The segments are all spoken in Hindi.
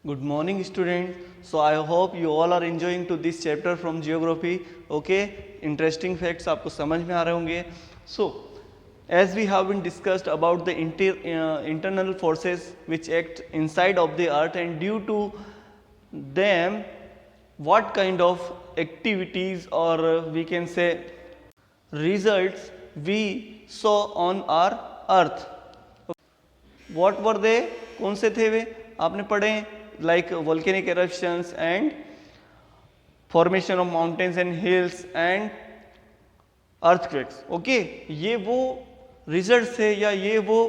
Good morning student. So I hope you all are enjoying to this chapter from geography. Okay, interesting facts आपको समझ में आ रहे होंगे. So as we have been discussed about the internal forces which act inside of the earth, and due to them what kind of activities or we can say results we saw on our earth. What were they? कौन से थे वे? आपने पढ़े like volcanic eruptions and formation of mountains and hills and earthquakes. Okay, ये वो रिजल्ट्स थे या ये वो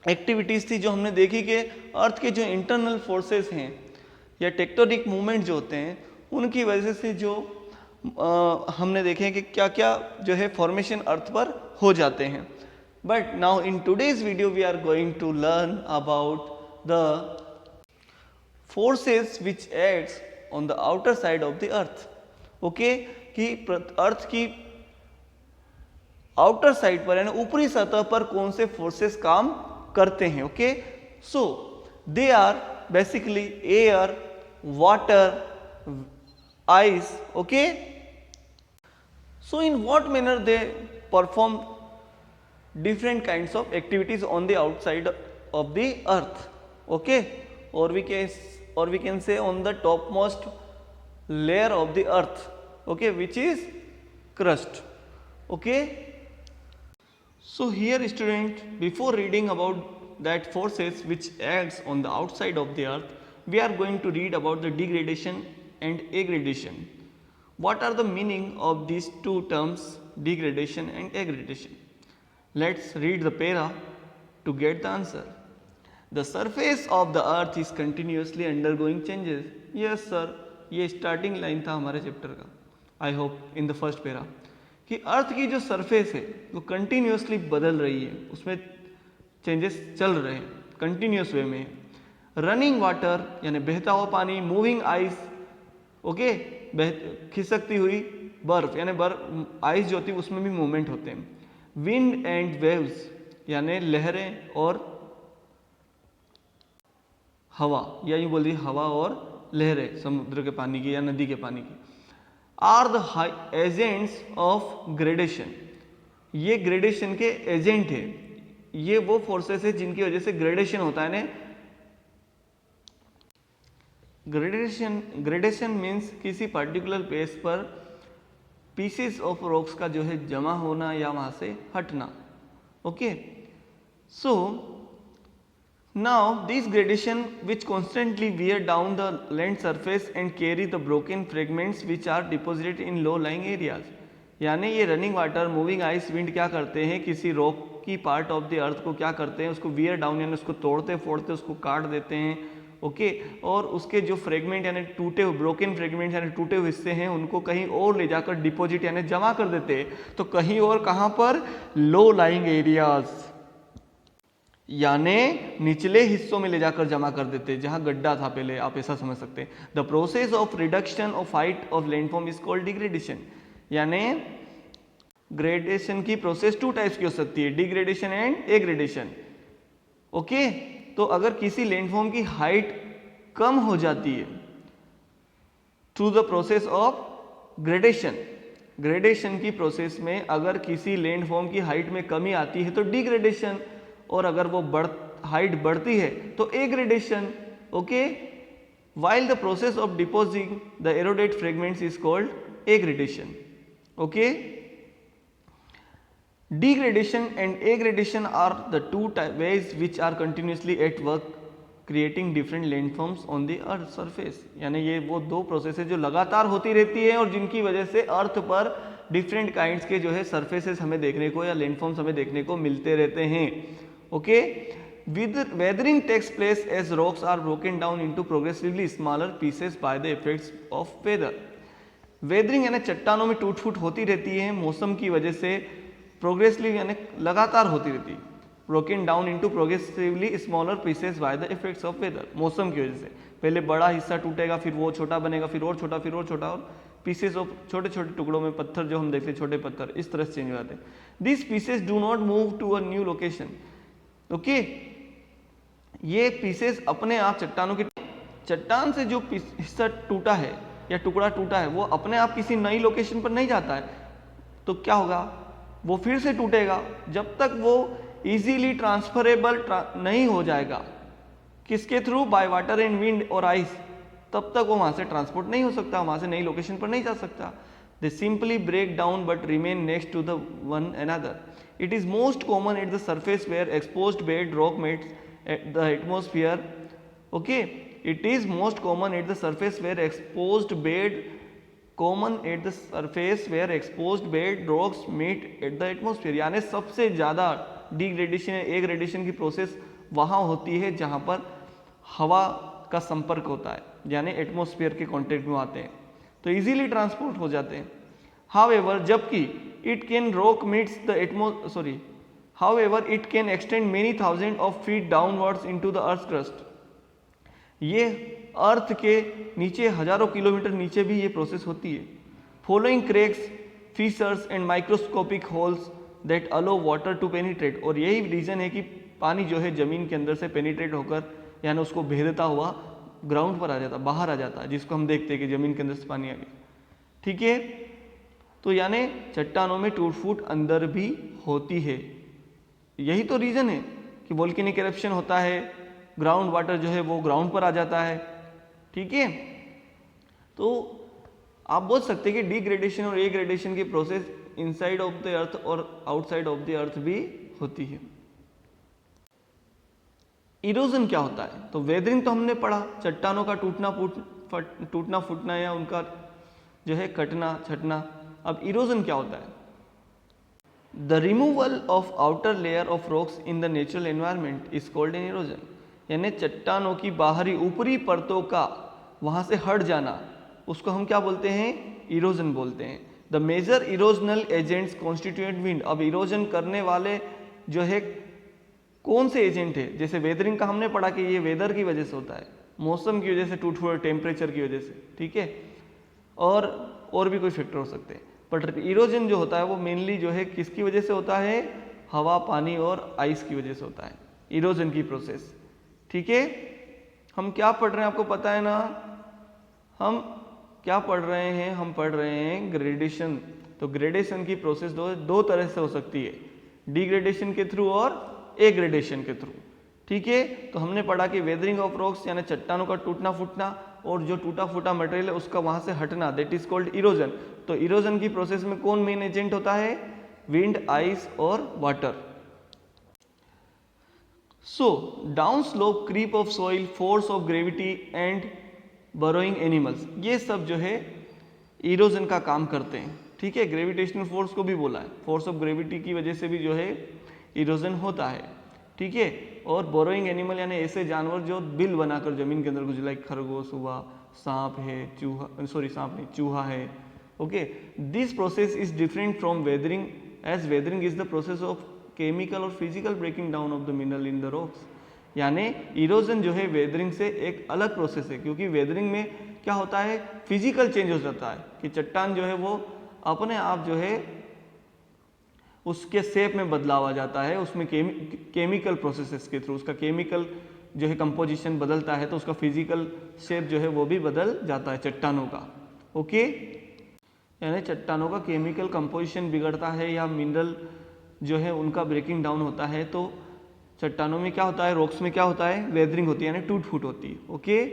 एक्टिविटीज़ थी जो हमने देखी कि अर्थ के जो इंटरनल फोर्सेस हैं या टेक्टोनिक मूवमेंट जो होते हैं उनकी वजह से जो हमने देखे कि क्या क्या जो है फॉर्मेशन अर्थ पर हो जाते हैं. But now in today's video we are going to learn about the forces which acts on the outer side of the earth. Okay, कि अर्थ की आउटर साइड पर यानी ऊपरी सतह पर कौन से फोर्सेस काम करते हैं. Okay, so they are basically air, water, ice. Okay, so in what manner they perform different kinds of activities on the outside of the earth. Okay, or we can say on the topmost layer of the earth. Okay, which is crust. Okay, so here student, before reading about that forces which acts on the outside of the earth, we are going to read about the degradation and aggradation. What are the meaning of these two terms, degradation and aggradation? Let's read the para to get the answer. The surface of the earth is continuously undergoing changes. Yes sir, ये स्टार्टिंग लाइन था हमारे चैप्टर का. I hope in the first para कि अर्थ की जो सरफेस है वो कंटिन्यूसली बदल रही है, उसमें चेंजेस चल रहे हैं, कंटिन्यूस वे में. रनिंग वाटर यानी बहता हुआ पानी, मूविंग आइस, ओके, खिसकती हुई बर्फ यानी बर्फ आइस जो होती है उसमें भी मूवमेंट होते हैं. विंड एंड वेव्स यानी लहरें और हवा, या यूँ बोलिए हवा और लहरें समुद्र के पानी की या नदी के पानी की, are the agents of gradation. ये ग्रेडेशन के एजेंट है. ये वो फोर्सेस है जिनकी वजह से ग्रेडेशन होता है ना. ग्रेडेशन मीन्स किसी पर्टिकुलर प्लेस पर पीसेस ऑफ रॉक्स का जो है जमा होना या वहाँ से हटना. Okay, so now this gradation which constantly wear down the land surface and carry the broken fragments which are deposited in low lying areas. यानी ये running water, moving ice, wind क्या करते हैं, किसी रॉक की पार्ट ऑफ द अर्थ को क्या करते हैं, उसको वियर डाउन यानी उसको तोड़ते फोड़ते उसको काट देते हैं. ओके, और उसके जो फ्रेगमेंट यानी टूटे हुए ब्रोकन फ्रेगमेंट यानी टूटे हुए हिस्से हैं उनको कहीं और ले जाकर डिपॉजिट यानी जमा कर देते हैं. तो कहीं और कहां पर, लो लाइंग एरियाज यानी निचले हिस्सों में ले जाकर जमा कर देते हैं जहां गड्ढा था पहले, आप ऐसा समझ सकते हैं. The process of reduction of height of landform is called degradation. यानी ग्रेडेशन की प्रोसेस टू टाइप्स की हो सकती है, डिग्रेडेशन एंड एग्रेडेशन. ओके, तो अगर किसी लैंडफॉर्म की हाइट कम हो जाती है through the process of gradation, gradation की प्रोसेस में अगर किसी लैंडफॉर्म की हाइट में कमी आती है तो डिग्रेडेशन, और अगर वो हाइट बढ़ती है तो aggradation. Okay, while the process of depositing the eroded fragments is called aggradation. Okay, degradation and aggradation are the two ways which are continuously at work creating different landforms on the earth surface. यानी ये वो दो प्रोसेस है जो लगातार होती रहती है और जिनकी वजह से अर्थ पर डिफरेंट काइंड्स के जो है सरफेसेस हमें देखने को या लैंडफॉर्म्स हमें देखने को मिलते रहते हैं. Okay, weathering takes place as rocks are broken down into progressively smaller pieces by the effects of weather. Weathering यानी चट्टानों में टूट फूट होती रहती है मौसम की वजह से, प्रोग्रेसिवली यानी लगातार होती रहती है. Broken down into progressively smaller pieces by the effects of weather. मौसम की वजह से पहले बड़ा हिस्सा टूटेगा, फिर वो छोटा बनेगा, फिर और छोटा, फिर और छोटा, और पीसेस ऑफ छोटे छोटे टुकड़ों में पत्थर जो हम देखते हैं, छोटे पत्थर इस तरह से चेंज हो जाते हैं. This pieces do not move to a new location. Okay, ये पीसेस अपने आप चट्टानों के चट्टान से जो हिस्सा टूटा है या टुकड़ा टूटा है वो अपने आप किसी नई लोकेशन पर नहीं जाता है, तो क्या होगा, वो फिर से टूटेगा। जब तक वो इजीली ट्रांसफरेबल नहीं हो जाएगा, किसके through, by water and wind और आइस, तब तक वो वहां से ट्रांसपोर्ट नहीं हो सकता, वहां से नई लोकेशन पर नहीं जा सकता। They simply break down but remain next to the one another. It is most common at the surface where exposed bed rock meets the atmosphere. Okay, it is most common at the surface where exposed bed rocks meet at the atmosphere. यानी सबसे ज्यादा डिग्रेडेशन एग्रेडेशन की प्रोसेस वहां होती है जहां पर हवा का संपर्क होता है, यानी एटमोस्फियर के कांटेक्ट में आते हैं, तो इजीली ट्रांसपोर्ट हो जाते हैं। हाउएवर, जबकि it can it can extend many thousand of feet downwards into the earth crust. ये अर्थ के नीचे हजारों किलोमीटर नीचे भी ये प्रोसेस होती है। Following cracks, fissures and microscopic holes that allow water to penetrate. और यही रीजन है कि पानी जो है जमीन के अंदर से पेनिट्रेट होकर, यानी उसको भेदता हुआ ग्राउंड पर आ जाता, बाहर आ जाता है, जिसको हम देखते हैं कि जमीन के अंदर से पानी आ गया। ठीक है, तो यानी चट्टानों में टूट फूट अंदर भी होती है। यही तो रीजन है कि वोल्केनिक इरप्शन होता है, ग्राउंड वाटर जो है वो ग्राउंड पर आ जाता है। ठीक है, तो आप बोल सकते हैं कि डिग्रेडेशन और एग्रेडेशन की प्रोसेस इनसाइड ऑफ द अर्थ और आउटसाइड ऑफ द अर्थ भी होती है। इरोजन क्या होता है, तो वेदरिंग तो हमने पढ़ा, चट्टानों का टूटना फूटना या उनका जो है कटना छटना। अब इरोजन क्या होता है, the removal of outer layer of rocks in the natural environment is called an erosion. यानी चट्टानों की बाहरी ऊपरी परतों का वहां से हट जाना, उसको हम क्या बोलते हैं, इरोजन बोलते हैं। The major erosional agents constituent wind. अब इरोजन करने वाले जो है कौन से एजेंट है, जैसे वेदरिंग का हमने पढ़ा कि ये वेदर की वजह से होता है, मौसम की वजह से टूट फूट, टेम्परेचर की वजह से, ठीक है, और भी कोई फैक्टर हो सकते हैं। बट इरोजन जो होता है वो मेनली जो है किसकी वजह से होता है, हवा, पानी और आइस की वजह से होता है इरोजन की प्रोसेस। ठीक है, हम क्या पढ़ रहे हैं आपको पता है ना, हम क्या पढ़ रहे हैं, हम पढ़ रहे हैं ग्रेडेशन। तो ग्रेडेशन की प्रोसेस दो तरह से हो सकती है, डिग्रेडेशन के थ्रू और एग्रेडेशन के थ्रू। ठीक है, तो हमने पढ़ा कि वेदरिंग ऑफ रॉक्स यानी चट्टानों का टूटना फूटना और जो टूटा फूटा मटेरियल है उसका वहां से हटना, दैट इज कॉल्ड इरोजन। तो इरोजन की प्रोसेस में कौन मेन एजेंट होता है, विंड, आइस और water. So down slope, creep of soil, force of gravity and burrowing animals, ये सब जो है इरोजन का काम करते हैं। ठीक है, ग्रेविटेशनल फोर्स को भी बोला है, फोर्स ऑफ ग्रेविटी की वजह से भी जो है इरोजन होता है। ठीक है, और बोरोइंग एनिमल यानी ऐसे जानवर जो बिल बनाकर जमीन के अंदर घुस, लाइक खरगोश हुआ, सांप है, चूहा है। Okay, this process is different from weathering, as weathering is the process of chemical और physical breaking down of the mineral in the rocks. यानी इरोजन जो है वेदरिंग से एक अलग प्रोसेस है, क्योंकि वेदरिंग में क्या होता है, फिजिकल चेंज हो जाता है कि चट्टान जो है वो अपने आप जो है उसके शेप में बदलाव आ जाता है, उसमें केमिकल प्रोसेसेस के थ्रू उसका केमिकल जो है कंपोजिशन बदलता है, तो उसका फिजिकल शेप जो है वो भी बदल जाता है चट्टानों का। ओके, यानी चट्टानों का केमिकल कंपोजिशन बिगड़ता है या मिनरल जो है उनका ब्रेकिंग डाउन होता है, तो चट्टानों में क्या होता है, रॉक्स में क्या होता है, वेदरिंग होती है यानी टूट फूट होती है। ओके,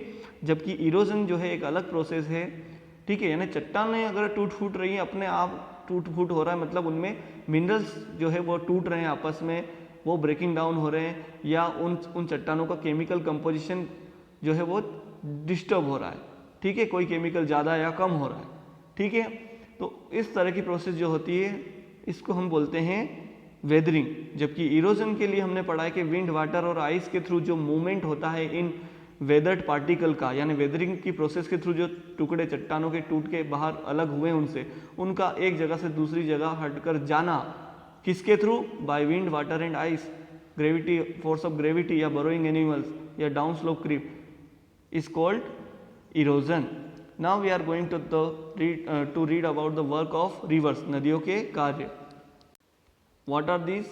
जबकि इरोजन जो है एक अलग प्रोसेस है। ठीक है, यानी चट्टानें अगर टूट फूट रही है, अपने आप टूट फूट हो रहा है, मतलब उनमें मिनरल्स जो है वो टूट रहे हैं आपस में, वो ब्रेकिंग डाउन हो रहे हैं, या उन चट्टानों का केमिकल कंपोजिशन जो है वो डिस्टर्ब हो रहा है। ठीक है, कोई केमिकल ज़्यादा या कम हो रहा है। ठीक है, तो इस तरह की प्रोसेस जो होती है इसको हम बोलते हैं वेदरिंग। जबकि इरोजन के लिए हमने पढ़ा है कि विंड, वाटर और आइस के थ्रू जो मूवमेंट होता है इन वेदर्ड पार्टिकल का, यानी वेदरिंग की प्रोसेस के थ्रू जो टुकड़े चट्टानों के टूट के बाहर अलग हुए उनसे, उनका एक जगह से दूसरी जगह हटकर जाना, किसके through, by wind, water and ice, gravity, force of gravity या बरोइंग एनिमल्स या down slope creep is called erosion. Now we are going to read about the work of rivers, नदियों के कार्य। What are these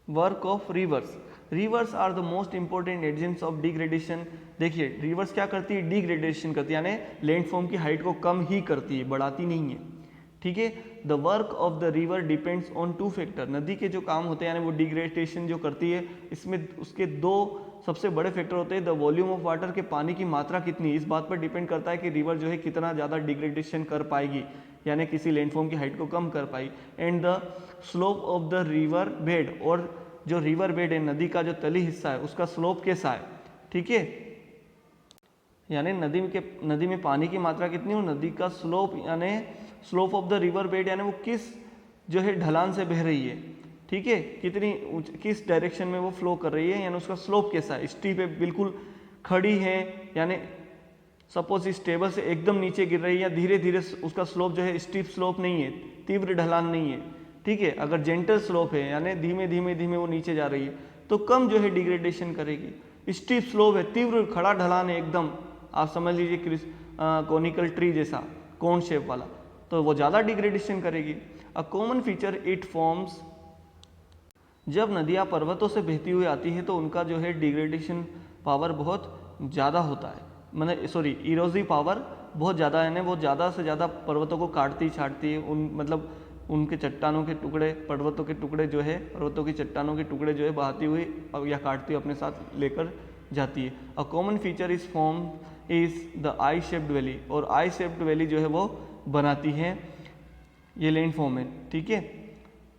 work of rivers? Rivers are the most important agents of degradation. देखिए रिवर्स क्या करती है, डिग्रेडेशन करती है, यानी लैंडफॉर्म की हाइट को कम ही करती है, बढ़ाती नहीं है। ठीक है, the work of the river depends on two factor. नदी के जो काम होते हैं यानी वो डिग्रेडेशन जो करती है, इसमें उसके दो सबसे बड़े फैक्टर होते हैं। द वॉल्यूम ऑफ वाटर, के पानी की मात्रा कितनी, इस बात पर डिपेंड करता है कि रिवर जो है कितना ज़्यादा डिग्रेडेशन कर पाएगी, यानी किसी लैंडफॉर्म की हाइट को कम कर पाई। And the slope of the river bed, और जो रिवर बेड है नदी का जो तली हिस्सा है उसका स्लोप कैसा है। ठीक है, यानी नदी में पानी की मात्रा कितनी हो, नदी का स्लोप यानी slope of the river bed यानी वो किस जो है ढलान से बह रही है। ठीक है, किस डायरेक्शन में वो फ्लो कर रही है, यानी उसका स्लोप कैसा है। स्टीप है, बिल्कुल खड़ी है, यानी सपोज इस टेबल से एकदम नीचे गिर रही है, या धीरे धीरे उसका स्लोप जो है स्टीप स्लोप नहीं है, तीव्र ढलान नहीं है। ठीक है, अगर जेंटल स्लोप है यानी धीमे धीमे धीमे वो नीचे जा रही है तो कम जो है डिग्रेडेशन करेगी। स्टीप स्लोप है, तीव्र खड़ा ढलान है एकदम, आप समझ लीजिए कोनिकल ट्री जैसा, कोन शेप वाला, तो वो ज़्यादा डिग्रेडेशन करेगी। A common feature it forms, जब नदियाँ पर्वतों से बहती हुई आती है तो उनका जो है डिग्रेडेशन पावर बहुत ज़्यादा होता है, मतलब इरोजिव पावर बहुत ज़्यादा है, वो ज़्यादा से ज़्यादा पर्वतों को काटती छाटती है, मतलब उनके चट्टानों के टुकड़े, पर्वतों के टुकड़े जो है, पर्वतों की चट्टानों के टुकड़े जो है बहाती हुई या काटती हुई अपने साथ लेकर जाती है। अ कॉमन फीचर इस form is the I shaped valley, और आई शेप्ड वैली जो है वो बनाती है ये लैंड फॉर्म है। ठीक है,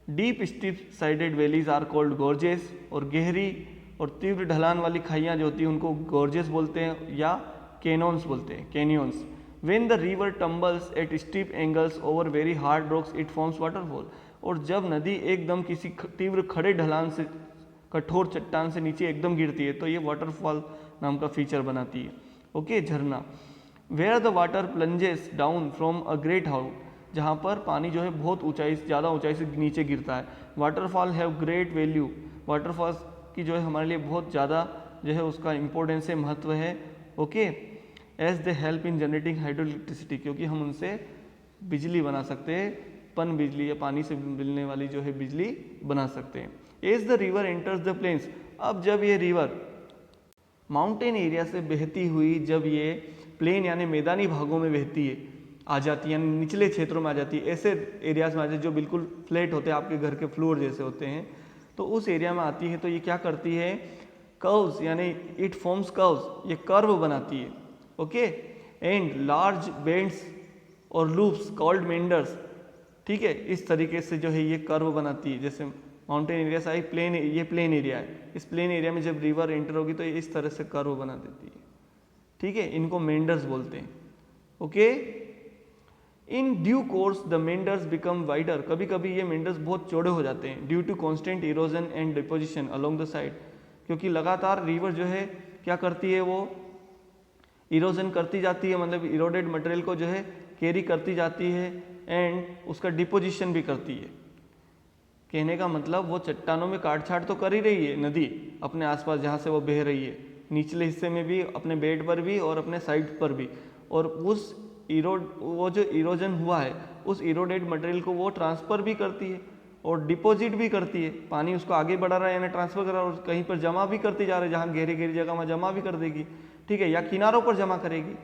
deep steep sided valleys are called gorges, और गहरी और तीव्र ढलान वाली खाइयाँ जो होती हैं उनको गोर्जेस बोलते हैं या कैनोन्स बोलते हैं, canyons. When the river tumbles at steep angles over very hard rocks, it forms waterfall. और जब नदी एकदम किसी तीव्र खड़े ढलान से, कठोर चट्टान से नीचे एकदम गिरती है तो ये वाटरफॉल नाम का फीचर बनाती है। ओके, झरना। Where the water plunges down from a great height, जहाँ पर पानी जो है बहुत ऊंचाई, ज़्यादा ऊंचाई से नीचे गिरता है। Waterfall have great value, waterfalls की जो है हमारे लिए बहुत ज़्यादा जो है उसका इम्पोर्टेंस है, महत्व है। Okay, as they help in generating hydro electricity, क्योंकि हम उनसे बिजली बना सकते हैं, पन बिजली या पानी से मिलने वाली जो है बिजली बना सकते हैं। As the river enters the plains, अब जब ये रिवर माउंटेन एरिया से बहती हुई जब ये प्लेन यानी मैदानी भागों में बहती है, आ जाती है, यानी निचले क्षेत्रों में आ जाती है, ऐसे एरियाज में आ जाती है जो बिल्कुल फ्लैट होते हैं, आपके घर के फ्लोर जैसे होते हैं, तो उस एरिया में आती है तो ये क्या करती है, कर्व्स यानी इट फॉर्म्स कर्व्स, ये कर्व बनाती है। ओके, एंड लार्ज बेंड्स और लूप्स कॉल्ड मेंडर्स। ठीक है, इस तरीके से जो है ये कर्व बनाती है, जैसे माउंटेन एरिया से आई प्लेन, ये प्लेन एरिया है, इस प्लेन एरिया में जब रिवर एंटर होगी तो ये इस तरह से कर्व बना देती है। ठीक है, इनको मेंडर्स बोलते हैं। Okay, in due course the meanders become wider, कभी कभी ये मेंडर्स बहुत चौड़े हो जाते हैं, due to constant erosion and deposition along the side, क्योंकि लगातार रिवर जो है क्या करती है, वो इरोजन करती जाती है, मतलब इरोडेड मटेरियल को जो है कैरी करती जाती है, एंड उसका डिपोजिशन भी करती है। कहने का मतलब वो चट्टानों में काट छाट तो कर ही रही है नदी अपने आसपास जहाँ से वो बह रही है, निचले हिस्से में भी, अपने बेड पर भी और अपने साइड पर भी, और उस वो जो इरोजन हुआ है उस इरोडेड मटेरियल को वो ट्रांसफ़र भी करती है और डिपॉजिट भी करती है। पानी उसको आगे बढ़ा रहा है यानी ट्रांसफ़र कर रहा है, और कहीं पर जमा भी करती जा रहा है, जहाँ गहरी गहरी जगह वहाँ जमा भी कर देगी। ठीक है, या किनारों पर जमा करेगी।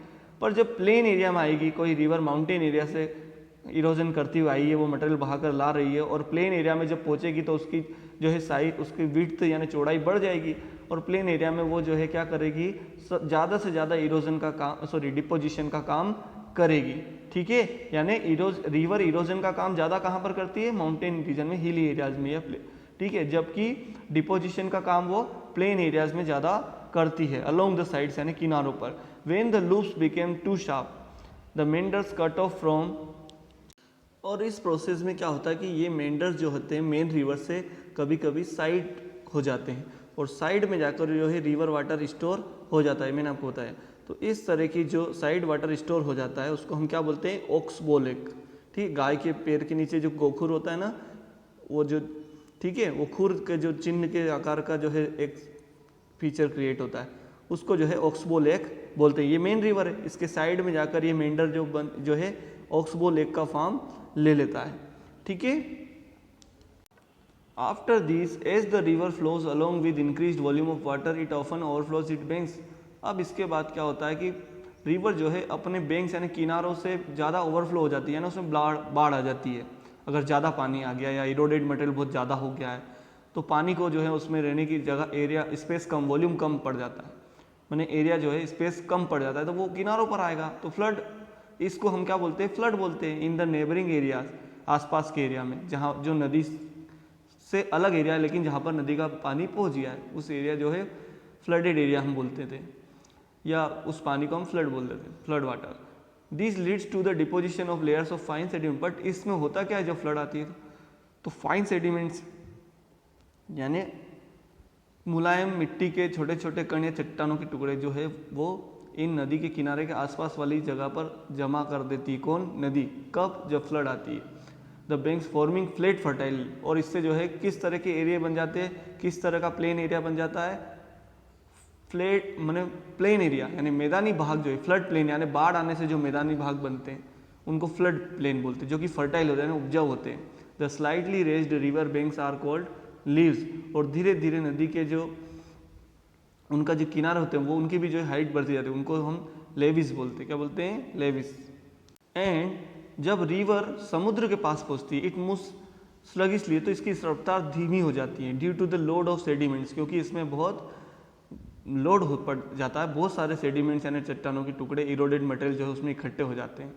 पर जब प्लेन एरिया में आएगी, कोई रिवर माउंटेन एरिया से इरोजन करती हुई आई है, वो मटेरियल बहाकर ला रही है, और प्लेन एरिया में जब पहुंचेगी तो उसकी जो है साइज, उसकी विड्थ यानी चौड़ाई बढ़ जाएगी, और प्लेन एरिया में वो जो है क्या करेगी, ज़्यादा से ज़्यादा इरोजन का काम, डिपोजिशन का काम करेगी। ठीक है, यानी रिवर इरोजन का काम ज़्यादा कहाँ पर करती है, माउंटेन रीजन में, हिली एरियाज में या ठीक है, जबकि डिपोजिशन का काम वो प्लेन एरियाज में ज़्यादा करती है, अलोंग द साइड्स यानी किनारों पर। When the loops became too sharp the meanders cut off from, और इस प्रोसेस में क्या होता है कि ये मेंडर्स जो होते हैं मेन रिवर से कभी कभी साइड हो जाते हैं, और साइड में जाकर जो है रिवर वाटर स्टोर हो जाता है, मैंने आपको बताया। तो इस तरह की जो साइड वाटर स्टोर हो जाता है उसको हम क्या बोलते हैं, ओक्सबो लेक। ठीक, गाय के पैर के नीचे जो गोखुर होता है ना, वो जो, ठीक है, वो खुर के जो चिन्ह के आकार का जो है एक फीचर क्रिएट होता है, उसको जो है ओक्सबो लेक बोलते हैं। ये मेन रिवर है, इसके साइड में जाकर ये मेंडर जो है ओक्सबो लेक का फॉर्म ले लेता है। ठीक है, after this as the river flows along with increase volume of water it often overflows it banks. अब इसके बाद क्या होता है कि रिवर जो है अपने बैंक्स यानी किनारों से ज़्यादा ओवरफ्लो हो जाती है ना, उसमें बाढ़ आ जाती है। अगर ज़्यादा पानी आ गया या इरोडेड मटेरियल बहुत ज़्यादा हो गया है तो पानी को जो है उसमें रहने की जगह एरिया स्पेस कम, वॉल्यूम कम पड़ जाता है, मैंने एरिया जो है स्पेस कम पड़ जाता है तो वो किनारों पर आएगा तो फ्लड, इसको हम क्या बोलते हैं, फ्लड बोलते हैं। इन द नेबरिंग एरियाज, आसपास के एरिया में जहाँ जो नदी से अलग एरिया है लेकिन जहाँ पर नदी का पानी पहुँच गया है उस एरिया जो है फ्लडेड एरिया हम बोलते थे, या उस पानी को हम फ्लड बोलते थे, flood water. This leads to the deposition of layers of fine sediment. But इसमें होता क्या है जब फ्लड आती है तो फाइन सेडिमेंट्स यानी मुलायम मिट्टी के छोटे छोटे कण या चट्टानों के टुकड़े जो है वो इन नदी के किनारे के आसपास वाली जगह पर जमा कर देती है। कौन? नदी। कब? जब फ्लड आती है। The banks forming flat fertile, और इससे जो है किस तरह के एरिया बन जाते हैं, किस तरह का प्लेन एरिया बन जाता है, फ्लैट माने प्लेन एरिया यानी मैदानी भाग जो है, फ्लड प्लेन यानी बाढ़ आने से जो मैदानी भाग बनते हैं उनको फ्लड प्लेन बोलते हैं, जो कि फर्टाइल होते हैं, उपजाऊ होते हैं। The slightly raised river banks are called levees, और धीरे धीरे नदी के जो उनका जो किनारे होते हैं वो उनकी भी जो हाइट बढ़ती जाती है, उनको हम लेविस बोलते हैं। क्या बोलते हैं? लेविस। एंड जब रिवर समुद्र के पास पहुंचती है इट मूव्स स्लगिशली, तो इसकी रफ्तार धीमी हो जाती है due to the load of sediments, क्योंकि इसमें बहुत लोड हो पड़ जाता है, बहुत सारे सेडिमेंट्स यानी चट्टानों के टुकड़े, इरोडेड मटेरियल जो है उसमें इकट्ठे हो जाते हैं।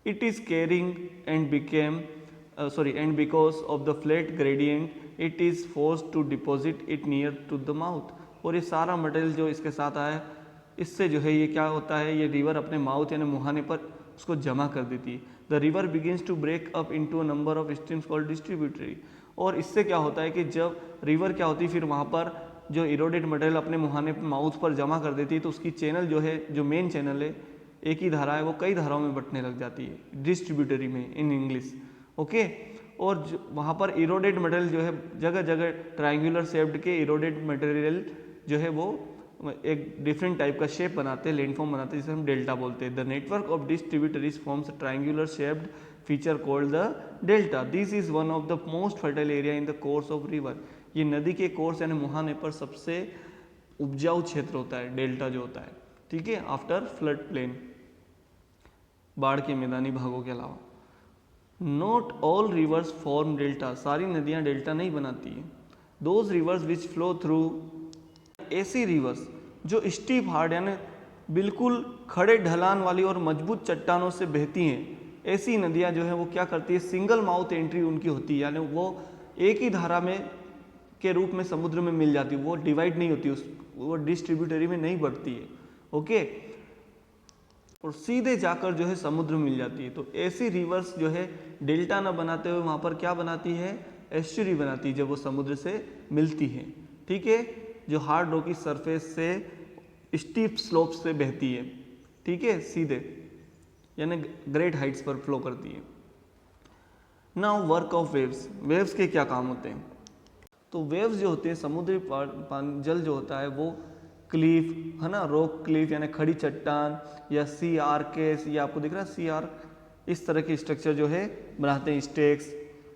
It is carrying and became and because of the flat gradient it is forced to deposit it near to the mouth. और ये सारा मटेरियल जो इसके साथ आया इससे जो है ये क्या होता है, ये रिवर अपने माउथ यानी मुहाने पर उसको जमा कर देती है। The river begins to break up into a number of streams called distributary, और इससे क्या होता है कि जब रिवर क्या होती है फिर वहाँ पर जो इरोडेड मटेरियल अपने मुहाने माउथ पर जमा कर देती है तो उसकी चैनल जो है, जो मेन चैनल है, एक ही धारा है वो कई धाराओं में बंटने लग जाती है, डिस्ट्रीब्यूटरी में इन इंग्लिश। ओके, और वहाँ पर इरोडेड मटेरियल जो है जगह जगह ट्रायंगुलर शेप्ड के इरोडेड मटेरियल जो है वो एक डिफरेंट टाइप का शेप बनाते हैं, लैंडफॉर्म बनाते हैं, जिसे हम डेल्टा बोलते हैं। The network of distributaries forms triangular shaped feature called the delta. This is one of the most fertile area in the course of river. ये नदी के कोर्स यानी मुहाने पर सबसे उपजाऊ क्षेत्र होता है डेल्टा जो होता है, ठीक है, आफ्टर फ्लड प्लेन, बाढ़ के मैदानी भागों के अलावा। Not all reverse form delta, सारी नदियां डेल्टा नहीं बनाती है। Those reverse which flow through, ऐसी रिवर्स जो स्टीप हार्ड यानी बिल्कुल खड़े ढलान वाली और मजबूत चट्टानों से बहती हैं, ऐसी नदियां जो है वो क्या करती है, सिंगल माउथ एंट्री उनकी होती है, यानी वो एक ही धारा में के रूप में समुद्र में मिल जाती है, वो डिवाइड नहीं होती, वो डिस्ट्रीब्यूटरी में नहीं बढ़ती है। ओके, और सीधे जाकर जो है समुद्र में मिल जाती है। तो ऐसी रिवर्स जो है डेल्टा ना बनाते हुए वहाँ पर क्या बनाती है, एस्चुरी बनाती है जब वो समुद्र से मिलती है, ठीक है, जो हार्ड रॉकी सरफेस से स्टीप स्लोप से बहती है, ठीक है, सीधे यानी ग्रेट हाइट्स पर फ्लो करती है। Now work of waves, waves के क्या काम होते हैं? तो वेव्स जो होते हैं समुद्री जल जो होता है वो क्लीफ है ना, रॉक क्लीफ यानी खड़ी चट्टान, या सी आर केस, ये आपको दिख रहा है सी आर, इस तरह के स्ट्रक्चर जो है बनाते हैं, स्टेक्स,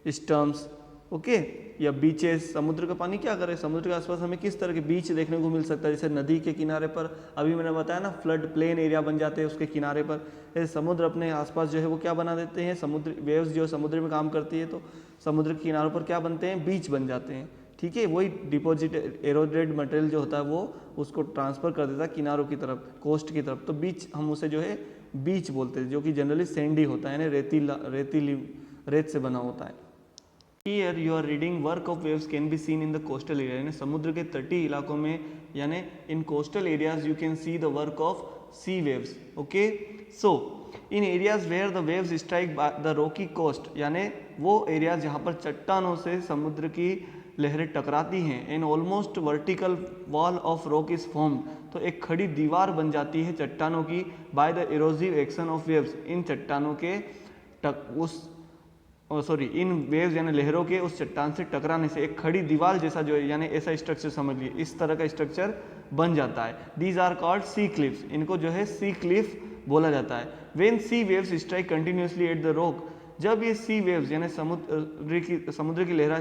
स्टम्प्स, ओके, या बीचेस। समुद्र का पानी क्या करे, समुद्र के आसपास हमें किस तरह के बीच देखने को मिल सकता है, जैसे नदी के किनारे पर अभी मैंने बताया ना फ्लड प्लेन एरिया बन जाते हैं उसके किनारे पर, ऐसे समुद्र अपने आसपास जो है वो क्या बना देते हैं, समुद्र वेव्स जो समुद्र में काम करती है तो समुद्र के किनारों पर क्या बनते हैं, बीच बन जाते हैं, ठीक है, वही डिपॉजिट एरोडेड मटेरियल जो होता है वो उसको ट्रांसफर कर देता है किनारों की तरफ, कोस्ट की तरफ, तो बीच हम उसे जो है बीच बोलते हैं, जो कि जनरली सैंडी होता है, यानी रेत से बना होता है। Here you are reading work of waves can be seen in the coastal area, यानी समुद्र के तटीय इलाकों में, यानी in coastal areas you can see the work of sea waves, okay, so in areas where the waves strike the rocky coast, यानी वो एरियाज जहाँ पर चट्टानों से समुद्र की लहरें टकराती हैं, an almost vertical wall of rock is form, तो एक खड़ी दीवार बन जाती है चट्टानों की, by the erosive action of waves, इन चट्टानों के इन वेव्स यानी लहरों के उस चट्टान से टकराने से एक खड़ी दीवार जैसा जो है, यानी ऐसा स्ट्रक्चर समझ लिए, इस तरह का स्ट्रक्चर बन जाता है। These are called sea cliffs, इनको जो है सी क्लिफ बोला जाता है। When sea waves strike continuously at the rock, जब ये सी वेव्स यानी समुद्र की लहरा